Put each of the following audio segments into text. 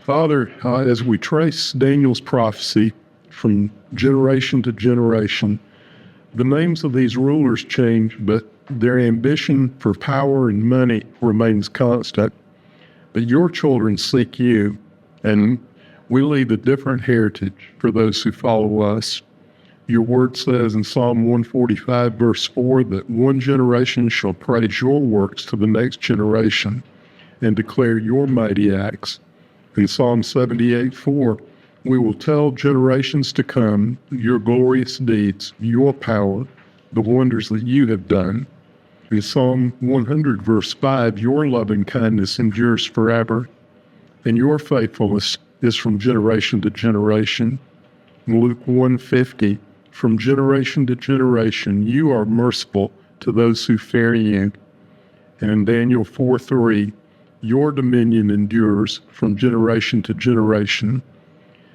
Father, as we trace Daniel's prophecy from generation to generation, the names of these rulers change, but their ambition for power and money remains constant. But your children seek you, and we leave a different heritage for those who follow us. Your word says in Psalm 145, verse 4, that one generation shall praise your works to the next generation and declare your mighty acts. In Psalm 78, 4, we will tell generations to come your glorious deeds, your power, the wonders that you have done. In Psalm 100, verse 5, your loving kindness endures forever, and your faithfulness is from generation to generation. In Luke 1:50, from generation to generation, you are merciful to those who fear you. And in Daniel 4:3, your dominion endures from generation to generation.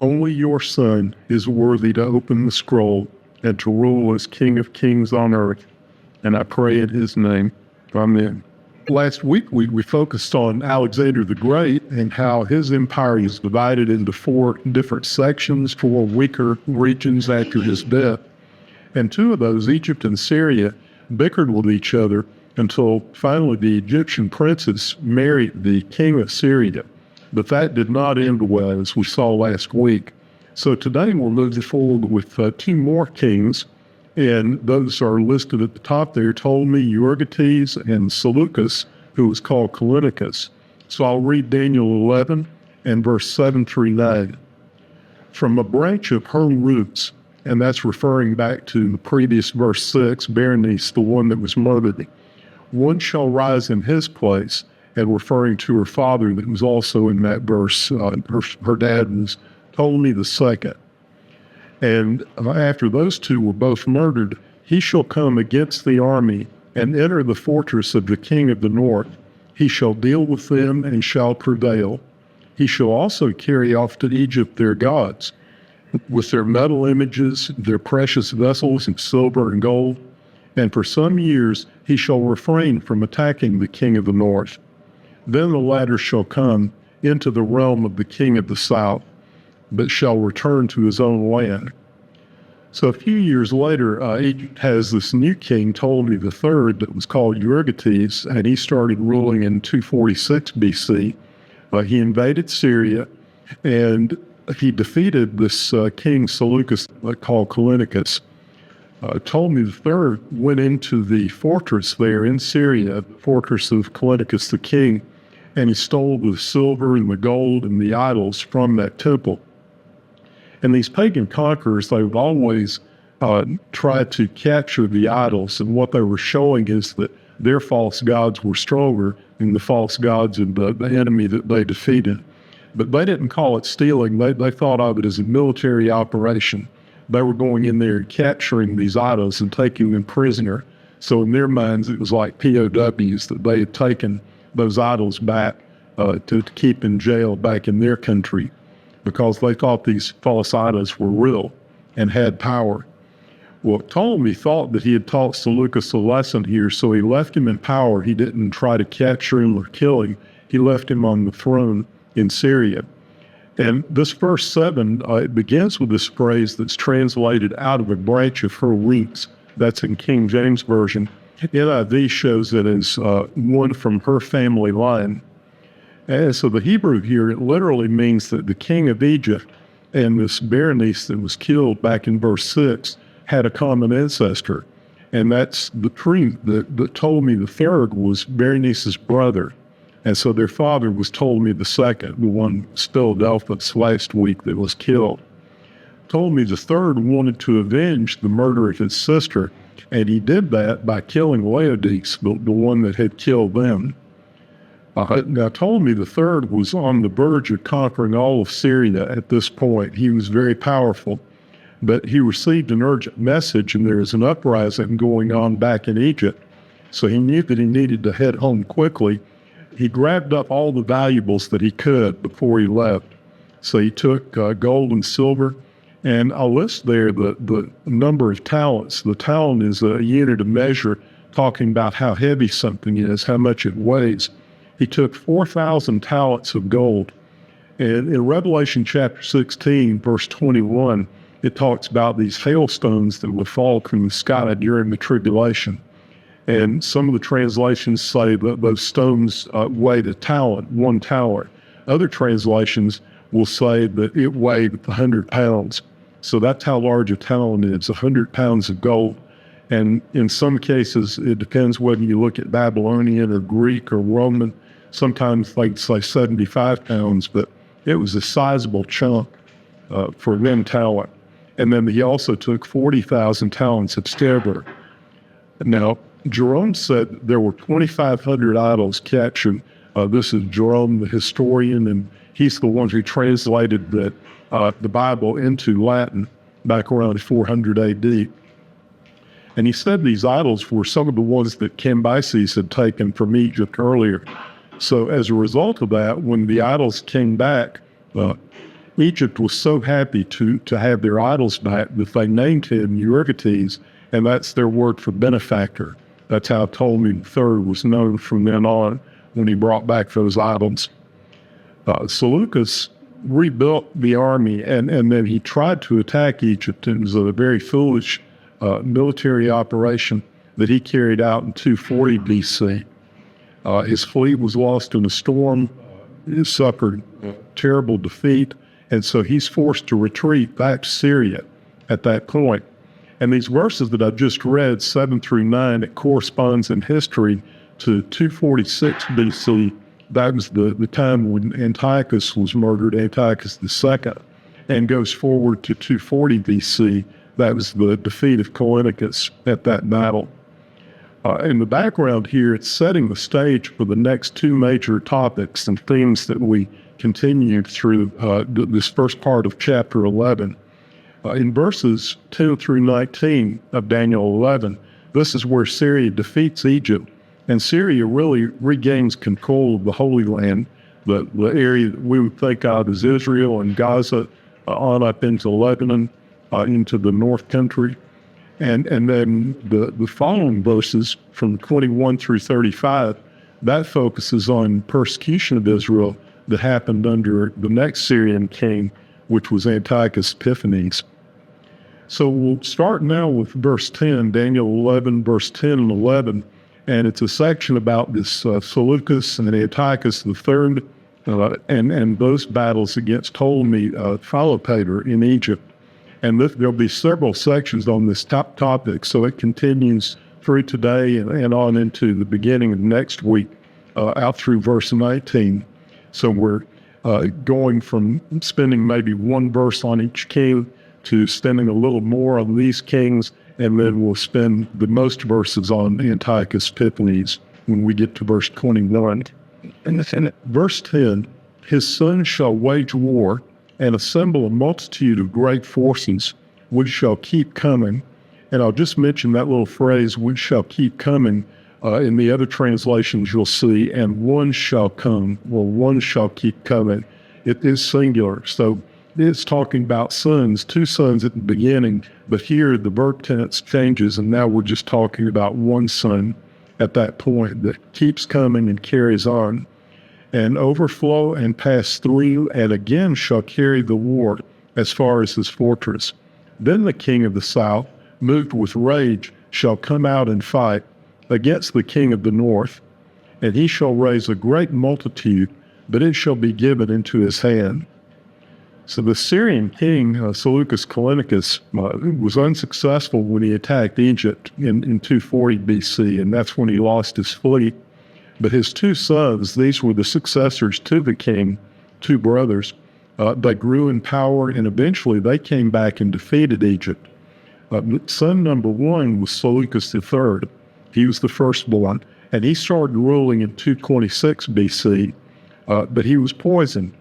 Only your Son is worthy to open the scroll and to rule as King of Kings on earth. And I pray in his name. Amen. Last week, we focused on Alexander the Great and how his empire is divided into 4 different sections, 4 weaker regions after his death. And 2 of those, Egypt and Syria, bickered with each other until finally the Egyptian princes married the king of Syria. But that did not end well, as we saw last week. So today we're moving forward with 2 more kings, and those are listed at the top there: Ptolemy, Euergetes, and Seleucus, who was called Callinicus. So I'll read Daniel 11 and verse 7 through 9. From a branch of her roots, and that's referring back to the previous verse 6, Berenice, the one that was murdered, one shall rise in his place, and referring to her father that was also in that verse. Her dad was Ptolemy II. And after those 2 were both murdered, he shall come against the army and enter the fortress of the king of the north. He shall deal with them and shall prevail. He shall also carry off to Egypt their gods, with their metal images, their precious vessels of silver and gold. And for some years he shall refrain from attacking the king of the north. Then the latter shall come into the realm of the king of the south, but shall return to his own land. So a few years later, Egypt has this new king, Ptolemy III, that was called Euergetes, and he started ruling in 246 BC. He invaded Syria, and he defeated this king Seleucus, called Callinicus. Ptolemy III went into the fortress there in Syria, the fortress of Callinicus the king, and he stole the silver and the gold and the idols from that temple. And these pagan conquerors, they would always try to capture the idols, and what they were showing is that their false gods were stronger than the false gods of the enemy that they defeated. But they didn't call it stealing. They thought of it as a military operation. They were going in there and capturing these idols and taking them prisoner. So in their minds, it was like POWs, that they had taken those idols back to keep in jail back in their country, because they thought these false idols were real and had power. Well, Ptolemy thought that he had taught Seleucus a lesson here, so he left him in power. He didn't try to capture him or kill him. He left him on the throne in Syria. And this verse 7, it begins with this phrase that's translated out of a branch of her roots. That's in King James Version. NIV shows it as one from her family line. And so the Hebrew here, it literally means that the king of Egypt and this Berenice that was killed back in verse 6 had a common ancestor. And that's the truth, that Ptolemy III was Berenice's brother. And so their father was Ptolemy II, the one spilled Delphus last week that was killed. Ptolemy III wanted to avenge the murder of his sister, and he did that by killing Laodice, the one that had killed them. Now, Ptolemy III was on the verge of conquering all of Syria at this point. He was very powerful, but he received an urgent message, and there was an uprising going on back in Egypt. So he knew that he needed to head home quickly. He grabbed up all the valuables that he could before he left. So he took gold and silver, and I'll list there the number of talents. The talent is a unit of measure talking about how heavy something is, how much it weighs. He took 4,000 talents of gold, And in Revelation chapter 16, verse 21, it talks about these hailstones that would fall from the sky during the tribulation. And some of the translations say that those stones weighed a talent, 1 talent. Other translations will say that it weighed 100 pounds. So that's how large a talent is, 100 pounds of gold. And in some cases, it depends whether you look at Babylonian or Greek or Roman. Sometimes they'd say 75 pounds, but it was a sizable chunk for 1 talent. And then he also took 40,000 talents of silver. Now, Jerome said there were 2,500 idols captured. This is Jerome, the historian, and he's the one who translated the Bible into Latin back around 400 AD. And he said these idols were some of the ones that Cambyses had taken from Egypt earlier. So as a result of that, when the idols came back, Egypt was so happy to have their idols back that they named him Euergetes, and that's their word for benefactor. That's how Ptolemy III was known from then on when he brought back those idols. Seleucus rebuilt the army, and then he tried to attack Egypt. It was a very foolish military operation that he carried out in 240 BC. His fleet was lost in a storm. He suffered terrible defeat, and so he's forced to retreat back to Syria at that point. And these verses that I've just read, 7 through 9, it corresponds in history to 246 BC. That was the time when Antiochus was murdered, Antiochus II, and goes forward to 240 BC. That was the defeat of Callinicus at that battle. In the background here, it's setting the stage for the next 2 major topics and themes that we continue through this first part of chapter 11. In verses 10 through 19 of Daniel 11, this is where Syria defeats Egypt, and Syria really regains control of the Holy Land, the area that we would think of as Israel and Gaza, on up into Lebanon, into the North Country. And then the following verses from 21 through 35, that focuses on persecution of Israel that happened under the next Syrian king, which was Antiochus Epiphanes. So we'll start now with verse 10, Daniel 11, verse 10 and 11, and it's a section about this Seleucus and Antiochus III and those battles against Ptolemy Philopator in Egypt. And there'll be several sections on this top topic, so it continues through today and on into the beginning of next week, out through verse 19. So we're going from spending maybe 1 verse on each king to spending a little more on these kings, and then we'll spend the most verses on Antiochus Epiphanes when we get to verse 21. Verse 10, his sons shall wage war and assemble a multitude of great forces, which shall keep coming. And I'll just mention that little phrase, which shall keep coming. In the other translations, you'll see, and one shall come, or one shall keep coming. It is singular. So it's talking about sons, 2 sons at the beginning, but here the verb tense changes, and now we're just talking about 1 son at that point that keeps coming and carries on. And overflow and pass through, and again shall carry the war as far as his fortress. Then the king of the south, moved with rage, shall come out and fight against the king of the north, and he shall raise a great multitude, but it shall be given into his hand. So the Syrian king, Seleucus Callinicus, was unsuccessful when he attacked Egypt in 240 BC, and that's when he lost his fleet. But his 2 sons, these were the successors to the king, 2 brothers. They grew in power, and eventually they came back and defeated Egypt. Son number 1 was Seleucus III. He was the firstborn, and he started ruling in 226 BC, but he was poisoned.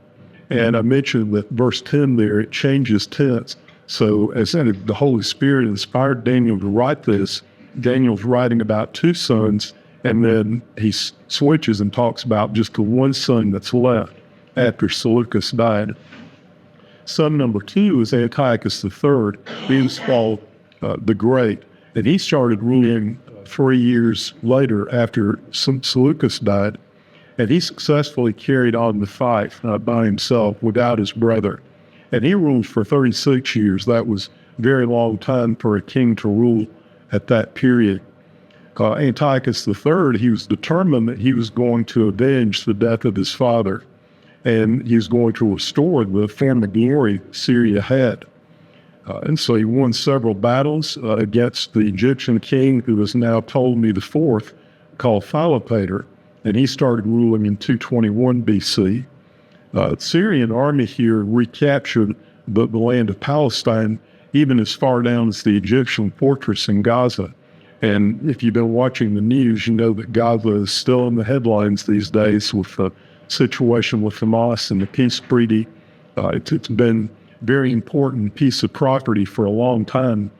And I mentioned that verse 10 there, it changes tense. So as the Holy Spirit inspired Daniel to write this, Daniel's writing about 2 sons, and then he switches and talks about just the 1 son that's left after Seleucus died. Son number 2 is Antiochus III. He was called the Great, and he started ruling 3 years later after Seleucus died. And he successfully carried on the fight by himself without his brother. And he ruled for 36 years. That was a very long time for a king to rule at that period. Antiochus III, he was determined that he was going to avenge the death of his father, and he was going to restore the former glory Syria had. And so he won several battles against the Egyptian king, who is now Ptolemy IV, called Philopator, and he started ruling in 221 BC. The Syrian army here recaptured the land of Palestine, even as far down as the Egyptian fortress in Gaza. And if you've been watching the news, you know that Gaza is still in the headlines these days with the situation with Hamas and the peace treaty. It's been a very important piece of property for a long time,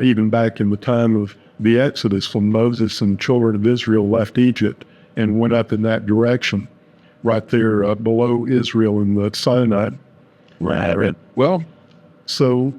even back in the time of the Exodus, when Moses and the children of Israel left Egypt and went up in that direction, right there below Israel in the Sinai. Right. Well, so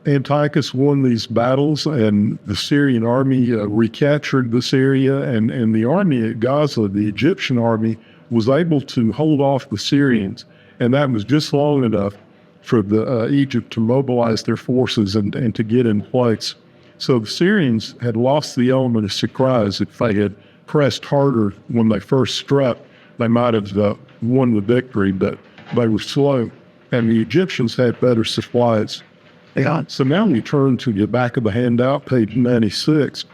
Antiochus won these battles, and the Syrian army recaptured this area, and the army at Gaza, the Egyptian army, was able to hold off the Syrians, and that was just long enough for Egypt to mobilize their forces and to get in place. So the Syrians had lost the element of surprise. If they had pressed harder when they first struck, they might have won the victory, but they were slow, and the Egyptians had better supplies. Yeah. So now we turn to the back of the handout, page 96.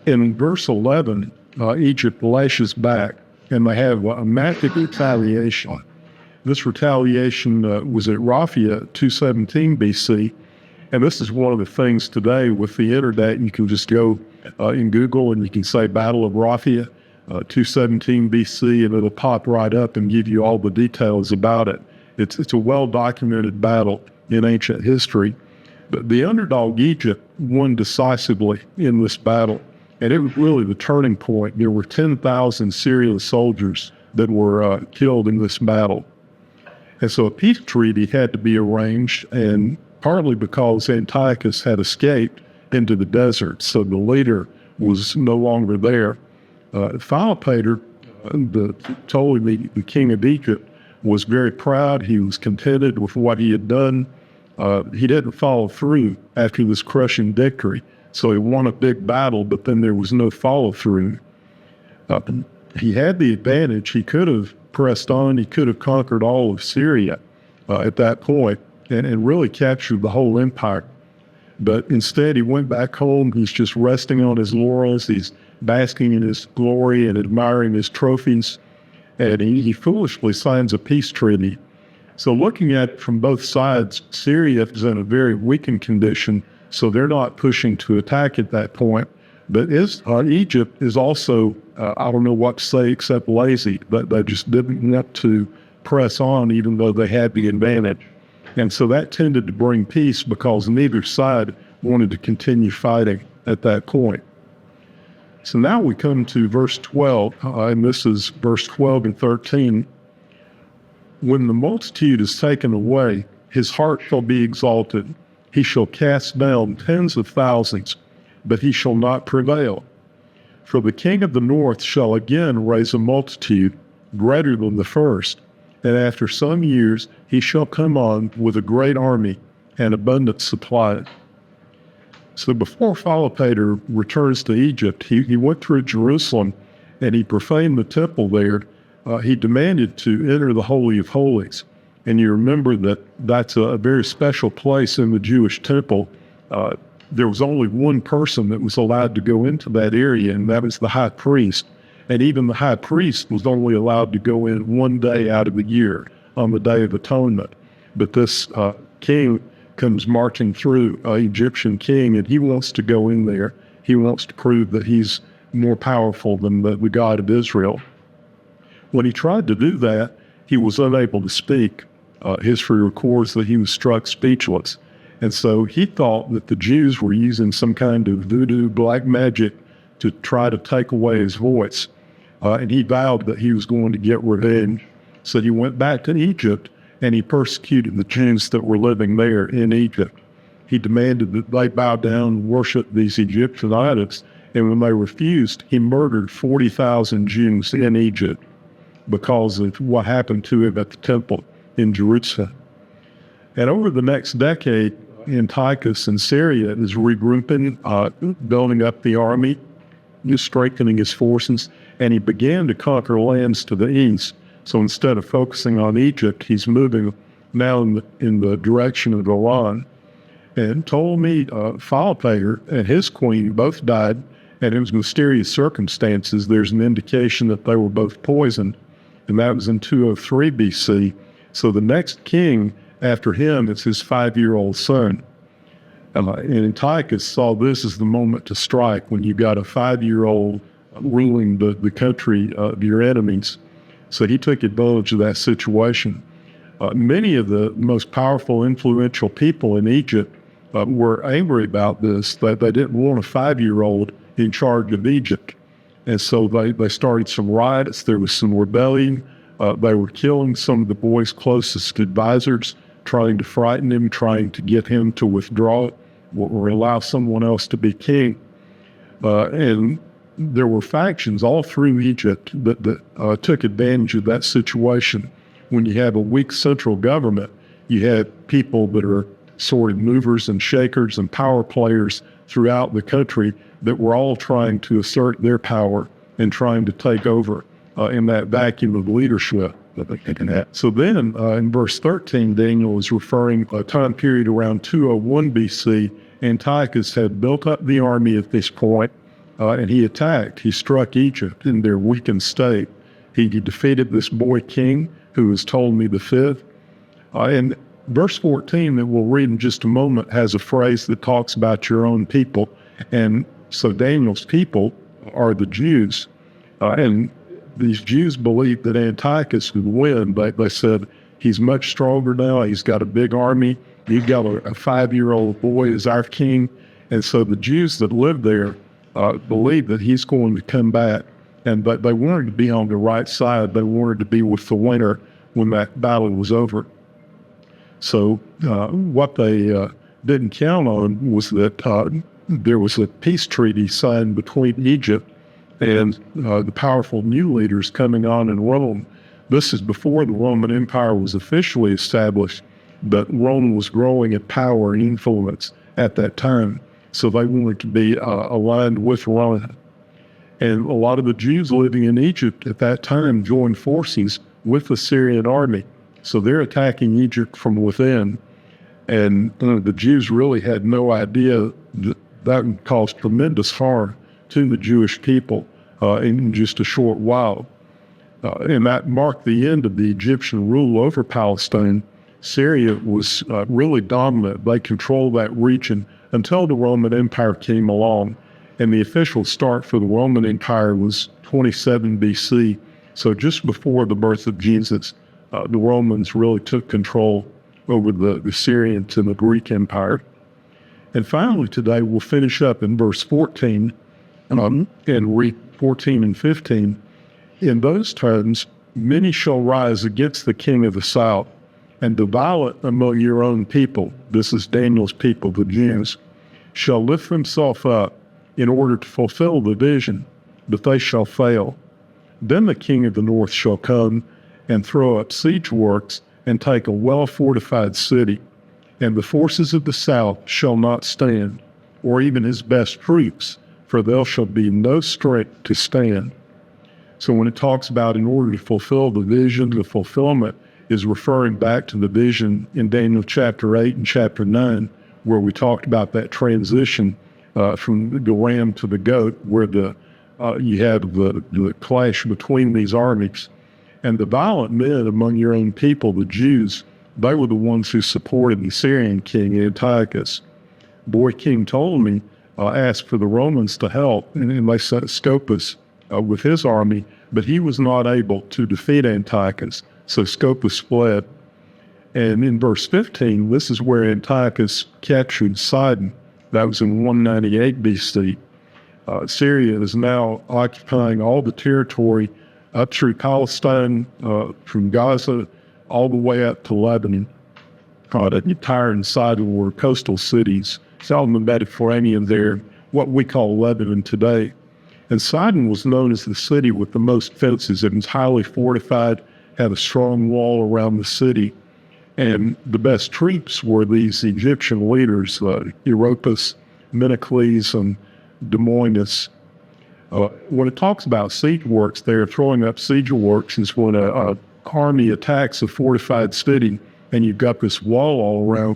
In verse 11, Egypt lashes back, and they have a massive retaliation. This retaliation was at Raphia, 217 BC, and this is one of the things today with the internet. You can just go in Google and you can say Battle of Raphia, 217 BC, and it'll pop right up and give you all the details about it. It's a well-documented battle in ancient history. But the underdog Egypt won decisively in this battle, and it was really the turning point. There were 10,000 Syrian soldiers that were killed in this battle. And so a peace treaty had to be arranged, and partly because Antiochus had escaped into the desert, so the leader was no longer there. Philopator, Ptolemy, the king of Egypt, was very proud. He was contented with what he had done. He didn't follow through after this crushing victory. So he won a big battle, but then there was no follow through. He had the advantage. He could have pressed on. He could have conquered all of Syria at that point and really captured the whole empire. But instead, he went back home. He's just resting on his laurels. He's basking in his glory and admiring his trophies. And he foolishly signs a peace treaty. So looking at it from both sides, Syria is in a very weakened condition, so they're not pushing to attack at that point. But Egypt is also, I don't know what to say except lazy, but they just didn't want to press on even though they had the advantage. And so that tended to bring peace because neither side wanted to continue fighting at that point. So now we come to verse 12, and this is verse 12 and 13. When the multitude is taken away, his heart shall be exalted. He shall cast down tens of thousands, but he shall not prevail. For the king of the north shall again raise a multitude greater than the first, and after some years he shall come on with a great army and abundant supply. So before Philopator returns to Egypt, he went through Jerusalem and he profaned the temple there. He demanded to enter the Holy of Holies. And you remember that that's a very special place in the Jewish temple. There was only one person that was allowed to go into that area, and that was the high priest. And even the high priest was only allowed to go in one day out of the year, on the Day of Atonement. But this king comes marching through, Egyptian king, and he wants to go in there. He wants to prove that he's more powerful than the God of Israel. When he tried to do that, he was unable to speak. History records that he was struck speechless. And so he thought that the Jews were using some kind of voodoo black magic to try to take away his voice. And he vowed that he was going to get revenge. So he went back to Egypt and he persecuted the Jews that were living there in Egypt. He demanded that they bow down and worship these Egyptian idols. And when they refused, he murdered 40,000 Jews in Egypt. because of what happened to him at the temple in Jerusalem. And over the next decade, Antiochus in Syria is regrouping, building up the army, strengthening his forces, and he began to conquer lands to the east. So instead of focusing on Egypt, he's moving now in the direction of Iran. And Ptolemy Philopator and his queen both died, and in mysterious circumstances, there's an indication that they were both poisoned, and that was in 203 BC. So the next king after him is his 5-year-old son. And Antiochus saw this as the moment to strike when you got a 5-year-old ruling the country of your enemies. So he took advantage of that situation. Many of the most powerful, influential people in Egypt were angry about this, that they didn't want a 5-year-old in charge of Egypt. And so they started some riots. There was some rebellion. They were killing some of the boy's closest advisors, trying to frighten him, trying to get him to withdraw or allow someone else to be king. And there were factions all through Egypt that took advantage of that situation. When you have a weak central government, you have people that are sort of movers and shakers and power players throughout the country that were all trying to assert their power and trying to take over in that vacuum of leadership. So then in verse 13, Daniel is referring a time period around 201 BC. Antiochus had built up the army at this point, and he attacked. He struck Egypt in their weakened state. He defeated this boy king who was Ptolemy V. And verse 14 that we'll read in just a moment has a phrase that talks about your own people. And so Daniel's people are the Jews. And these Jews believed that Antiochus would win, but they said, he's much stronger now. He's got a big army. You've got a 5-year-old boy as our king. And so the Jews that lived there believed that he's going to come back. But they wanted to be on the right side. They wanted to be with the winner when that battle was over. So what they didn't count on was that there was a peace treaty signed between Egypt and the powerful new leaders coming on in Rome. This is before the Roman Empire was officially established, but Rome was growing in power and influence at that time. So they wanted to be aligned with Rome. And a lot of the Jews living in Egypt at that time joined forces with the Syrian army. So they're attacking Egypt from within. And the Jews really had no idea that would cause tremendous harm to the Jewish people in just a short while. And that marked the end of the Egyptian rule over Palestine. Syria was really dominant. They controlled that region until the Roman Empire came along. And the official start for the Roman Empire was 27 BC. So just before the birth of Jesus, the Romans really took control over the Syrians and the Greek Empire. And finally today, we'll finish up in verse 14 and read 14 and 15. In those times, many shall rise against the king of the south, and the violent among your own people, this is Daniel's people, the Jews, shall lift themselves up in order to fulfill the vision, but they shall fail. Then the king of the north shall come and throw up siege works and take a well-fortified city, and the forces of the south shall not stand, or even his best troops, for there shall be no strength to stand. So when it talks about in order to fulfill the vision, the fulfillment is referring back to the vision in Daniel chapter 8 and chapter 9, where we talked about that transition from the ram to the goat, where you have the clash between these armies. And the violent men among your own people, the Jews, they were the ones who supported the Syrian king Antiochus. Boy King Ptolemy asked for the Romans to help, and they sent Scopas with his army, but he was not able to defeat Antiochus, so Scopas fled. And in verse 15, this is where Antiochus captured Sidon. That was in 198 BC. Syria is now occupying all the territory up through Palestine, from Gaza, all the way up to Lebanon. Tyre and Sidon were coastal cities, south of the Mediterranean there, what we call Lebanon today. And Sidon was known as the city with the most fences. It was highly fortified, had a strong wall around the city. And the best troops were these Egyptian leaders, Europus, Menecles, and Demoinus. When it talks about siege works, they're throwing up siege works is when a army attacks a fortified city and you've got this wall all around.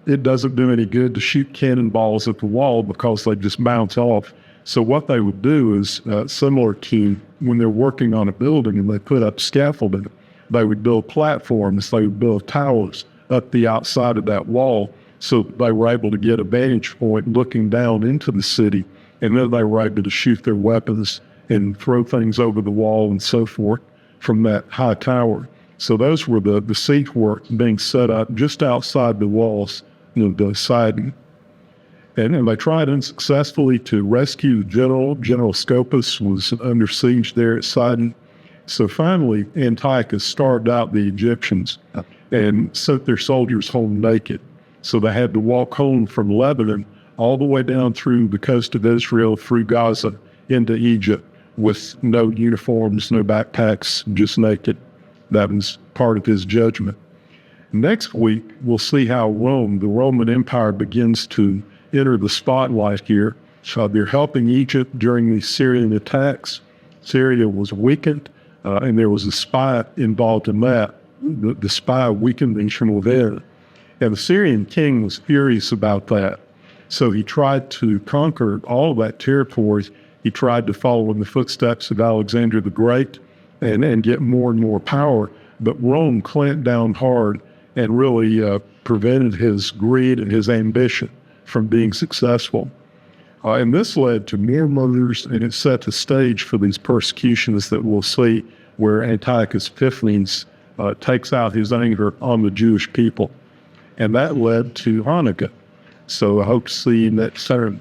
It doesn't do any good to shoot cannonballs at the wall because they just bounce off. So what they would do is similar to when they're working on a building and they put up scaffolding, they would build platforms, they would build towers up the outside of that wall so they were able to get a vantage point looking down into the city. And then they were able to shoot their weapons and throw things over the wall and so forth from that high tower. So those were the siege work being set up just outside the walls, the siding. And they tried unsuccessfully to rescue the general. General Scopas was under siege there at Sidon. So finally, Antiochus starved out the Egyptians and sent their soldiers home naked. So they had to walk home from Lebanon all the way down through the coast of Israel, through Gaza, into Egypt, with no uniforms, no backpacks, just naked. That was part of his judgment. Next week, we'll see how Rome, the Roman Empire, begins to enter the spotlight here. So they're helping Egypt during the Syrian attacks. Syria was weakened. And there was a spy involved in that. The spy weakened them from within. And the Syrian king was furious about that. So he tried to conquer all of that territory. He tried to follow in the footsteps of Alexander the Great and get more and more power. But Rome clamped down hard and really prevented his greed and his ambition from being successful. And this led to more murders, and it set the stage for these persecutions that we'll see where Antiochus Epiphanes takes out his anger on the Jewish people. And that led to Hanukkah. So I hope to see you next time.